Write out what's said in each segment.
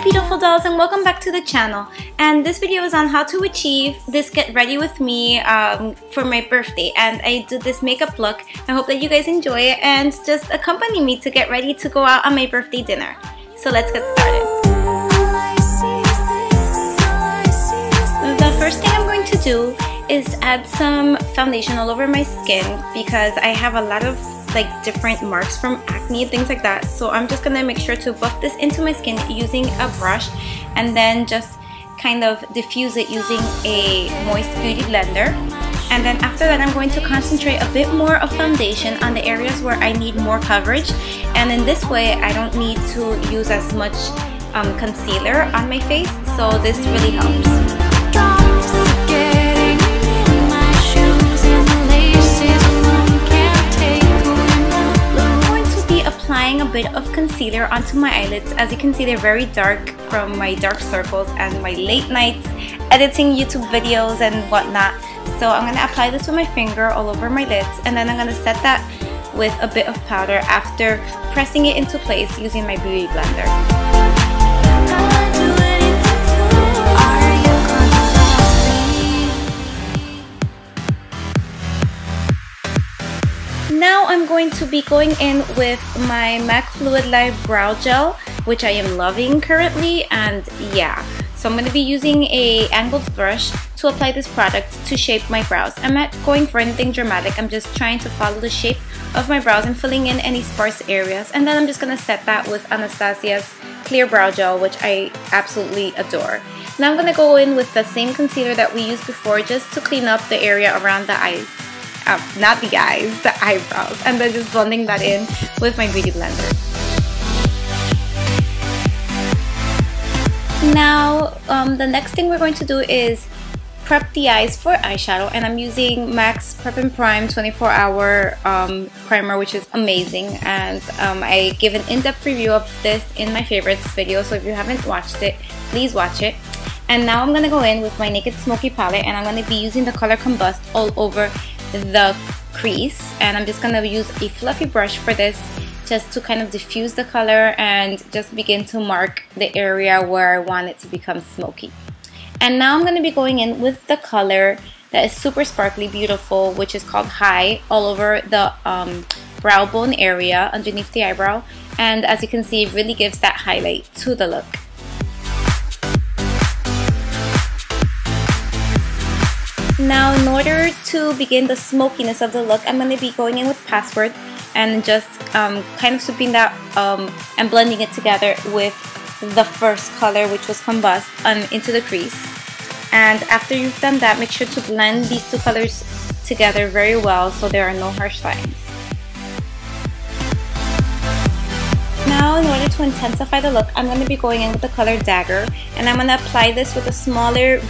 beautiful dolls, and welcome back to the channel. And this video is on how to achieve this get ready with me for my birthday. And I do this makeup look. I hope that you guys enjoy it and just accompany me to get ready to go out on my birthday dinner. So let's get started. The first thing I'm going to do is add some foundation all over my skin because I have a lot of different marks from acne and things like that. So I'm just gonna make sure to buff this into my skin using a brush and then just kind of diffuse it using a moist beauty blender. And then after that, I'm going to concentrate a bit more of foundation on the areas where I need more coverage, and in this way I don't need to use as much concealer on my face, so this really helps. Applying a bit of concealer onto my eyelids. As you can see, they're very dark from my dark circles and my late nights editing YouTube videos and whatnot. So I'm going to apply this with my finger all over my lids, and then I'm going to set that with a bit of powder after pressing it into place using my beauty blender. Now I'm going to be going in with my MAC Fluidline Brow Gel, which I am loving currently, and yeah. So I'm going to be using a angled brush to apply this product to shape my brows. I'm not going for anything dramatic, I'm just trying to follow the shape of my brows and filling in any sparse areas. And then I'm just going to set that with Anastasia's Clear Brow Gel, which I absolutely adore. Now I'm going to go in with the same concealer that we used before just to clean up the area around the eyes. Not the eyes, the eyebrows, and then just blending that in with my beauty blender. Now, the next thing we're going to do is prep the eyes for eyeshadow, and I'm using MAC's Prep and Prime 24-hour primer, which is amazing, and I give an in-depth review of this in my favorites video, so if you haven't watched it, please watch it. And now I'm going to go in with my Naked Smoky palette, and I'm going to be using the color Combust all over the crease, and I'm just going to use a fluffy brush for this just to kind of diffuse the color and just begin to mark the area where I want it to become smoky. And now I'm going to be going in with the color that is super sparkly beautiful, which is called High, all over the brow bone area underneath the eyebrow, and as you can see, it really gives that highlight to the look. Now, in order to begin the smokiness of the look, I'm going to be going in with Password and just kind of sweeping that and blending it together with the first color, which was Combust, into the crease. And after you've done that, make sure to blend these two colors together very well so there are no harsh lines. Now, in order to intensify the look, I'm going to be going in with the color Dagger, and I'm going to apply this with a smaller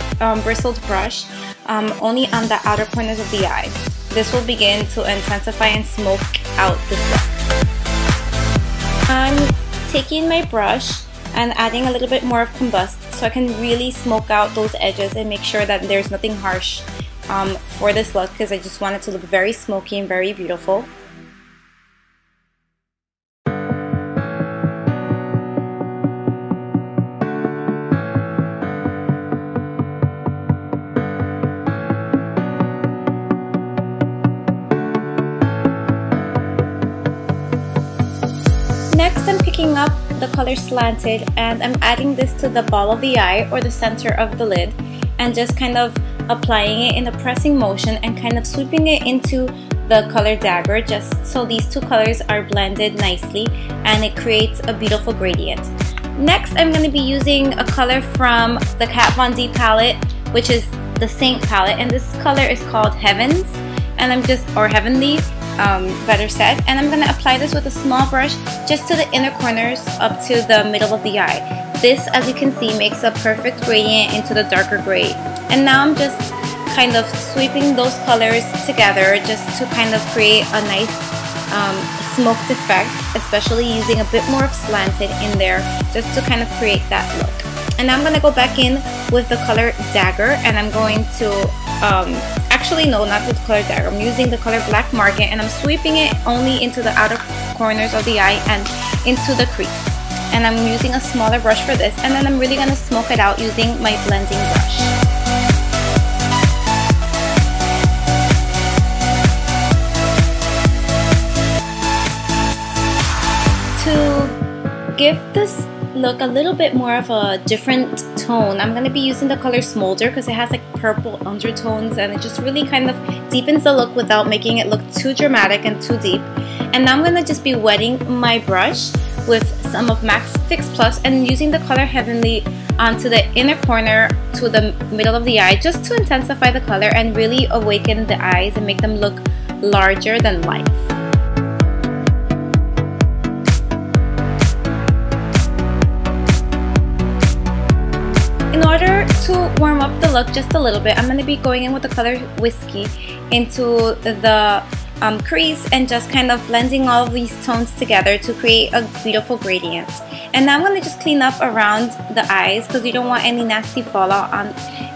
bristled brush only on the outer corners of the eye. This will begin to intensify and smoke out this look. I'm taking my brush and adding a little bit more of Combust so I can really smoke out those edges and make sure that there's nothing harsh for this look, because I just want it to look very smoky and very beautiful. Next, I'm picking up the color Slanted, and I'm adding this to the ball of the eye or the center of the lid, and just kind of applying it in a pressing motion and kind of sweeping it into the color Dagger, just so these two colors are blended nicely and it creates a beautiful gradient. Next, I'm going to be using a color from the Kat Von D palette, which is the Saint palette, and this color is called Heavens, and or Heavenly, better said, and I'm going to apply this with a small brush just to the inner corners up to the middle of the eye. This, as you can see, makes a perfect gradient into the darker gray. And now I'm just kind of sweeping those colors together just to kind of create a nice smoked effect, especially using a bit more of Slanted in there just to kind of create that look. And now I'm going to go back in with the color Dagger, and I'm going to actually no, not with color Dagger, I'm using the color Black Market, and I'm sweeping it only into the outer corners of the eye and into the crease. and I'm using a smaller brush for this, and then I'm really going to smoke it out using my blending brush. To give this look a little bit more of a different tone, I'm going to be using the color Smolder because it has like purple undertones, and it just really kind of deepens the look without making it look too dramatic and too deep. And now I'm going to just be wetting my brush with some of MAC's Fix Plus and using the color Heavenly onto the inner corner to the middle of the eye, just to intensify the color and really awaken the eyes and make them look larger than life. In order to warm up the look just a little bit, I'm going to be going in with the color Whiskey into the crease and just kind of blending all of these tones together to create a beautiful gradient. And now I'm going to just clean up around the eyes because you don't want any nasty fallout on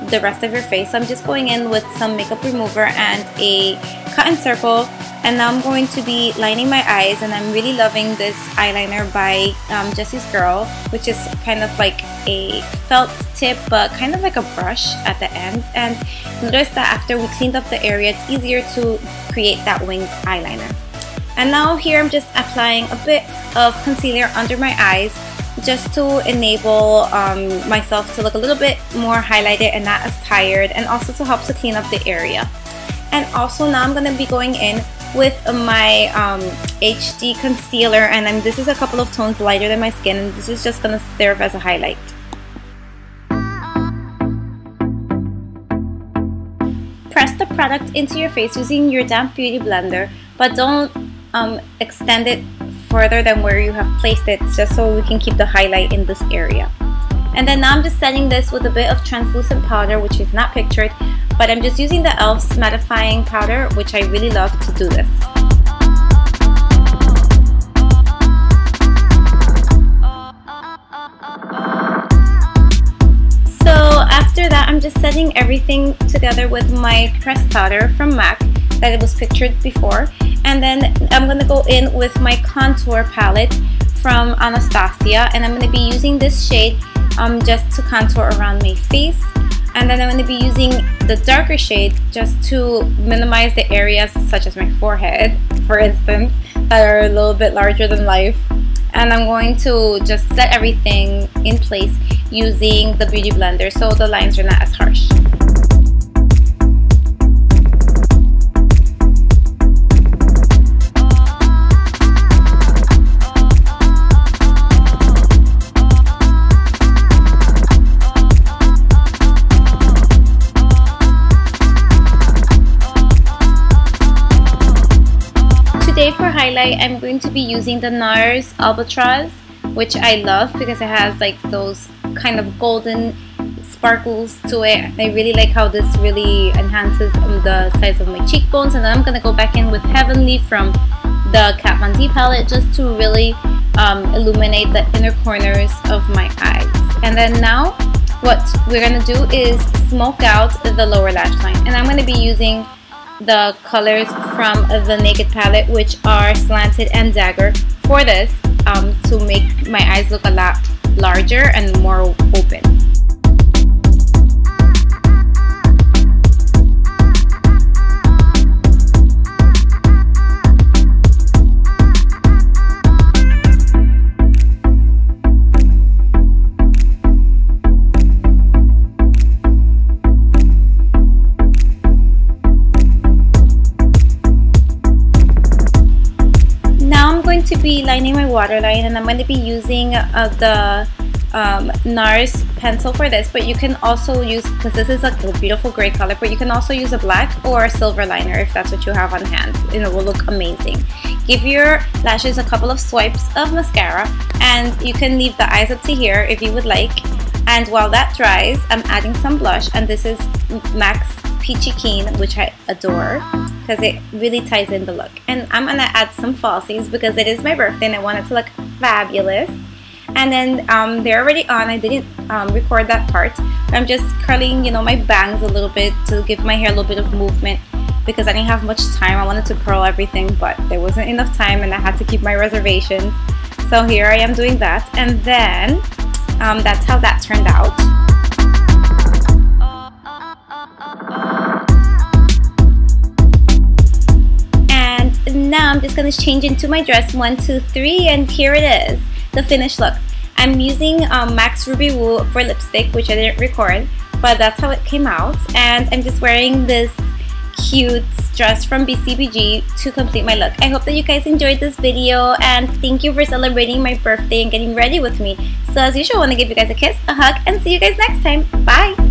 the rest of your face. So I'm just going in with some makeup remover and a cotton circle, and now I'm going to be lining my eyes, and I'm really loving this eyeliner by Jessie's Girl, which is kind of like a felt tip but kind of like a brush at the ends. And notice that after we cleaned up the area, it's easier to create that winged eyeliner. And now here I'm just applying a bit of concealer under my eyes just to enable myself to look a little bit more highlighted and not as tired, and also to help to clean up the area. And also now I'm going to be going in with my HD concealer, and this is a couple of tones lighter than my skin, and this is just going to serve as a highlight. Press the product into your face using your damp beauty blender, but don't extend it further than where you have placed it, just so we can keep the highlight in this area. And then now I'm just setting this with a bit of translucent powder, which is not pictured, but I'm just using the e.l.f.'s mattifying powder, which I really love to do this. So after that, I'm just setting everything together with my pressed powder from MAC that it was pictured before. And then I'm going to go in with my contour palette from Anastasia, and I'm going to be using this shade just to contour around my face. And then I'm going to be using the darker shade just to minimize the areas such as my forehead, for instance, that are a little bit larger than life. And I'm going to just set everything in place using the beauty blender so the lines are not as harsh. Today for highlight, I'm going to be using the NARS Albatross, which I love because it has like those kind of golden sparkles to it. I really like how this really enhances the size of my cheekbones. And then I'm going to go back in with Heavenly from the Kat Von D palette just to really illuminate the inner corners of my eyes. And then now what we're going to do is smoke out the lower lash line. And I'm going to be using the colors from the Naked palette, which are Slanted and Dagger, for this to make my eyes look a lot larger and more open. To be lining my waterline, and I'm going to be using the NARS pencil for this, but you can also use, because this is a beautiful gray color, but you can also use a black or a silver liner if that's what you have on hand, and it will look amazing. Give your lashes a couple of swipes of mascara, and you can leave the eyes up to here if you would like. And while that dries, I'm adding some blush, and this is MAC's Peachy Keen, which I adore because it really ties in the look. And I'm gonna add some falsies because it is my birthday and I want it to look fabulous. And then they're already on. I didn't record that part. I'm just curling, you know, my bangs a little bit to give my hair a little bit of movement because I didn't have much time. I wanted to curl everything, but there wasn't enough time and I had to keep my reservations. So here I am doing that, and then that's how that turned out. And now I'm just going to change into my dress 1, 2, 3, and here it is, the finished look. I'm using MAC's Ruby Woo for lipstick, which I didn't record, but that's how it came out. And I'm just wearing this cute dress from BCBG to complete my look. I hope that you guys enjoyed this video, and thank you for celebrating my birthday and getting ready with me. So as usual, I want to give you guys a kiss, a hug, and see you guys next time. Bye!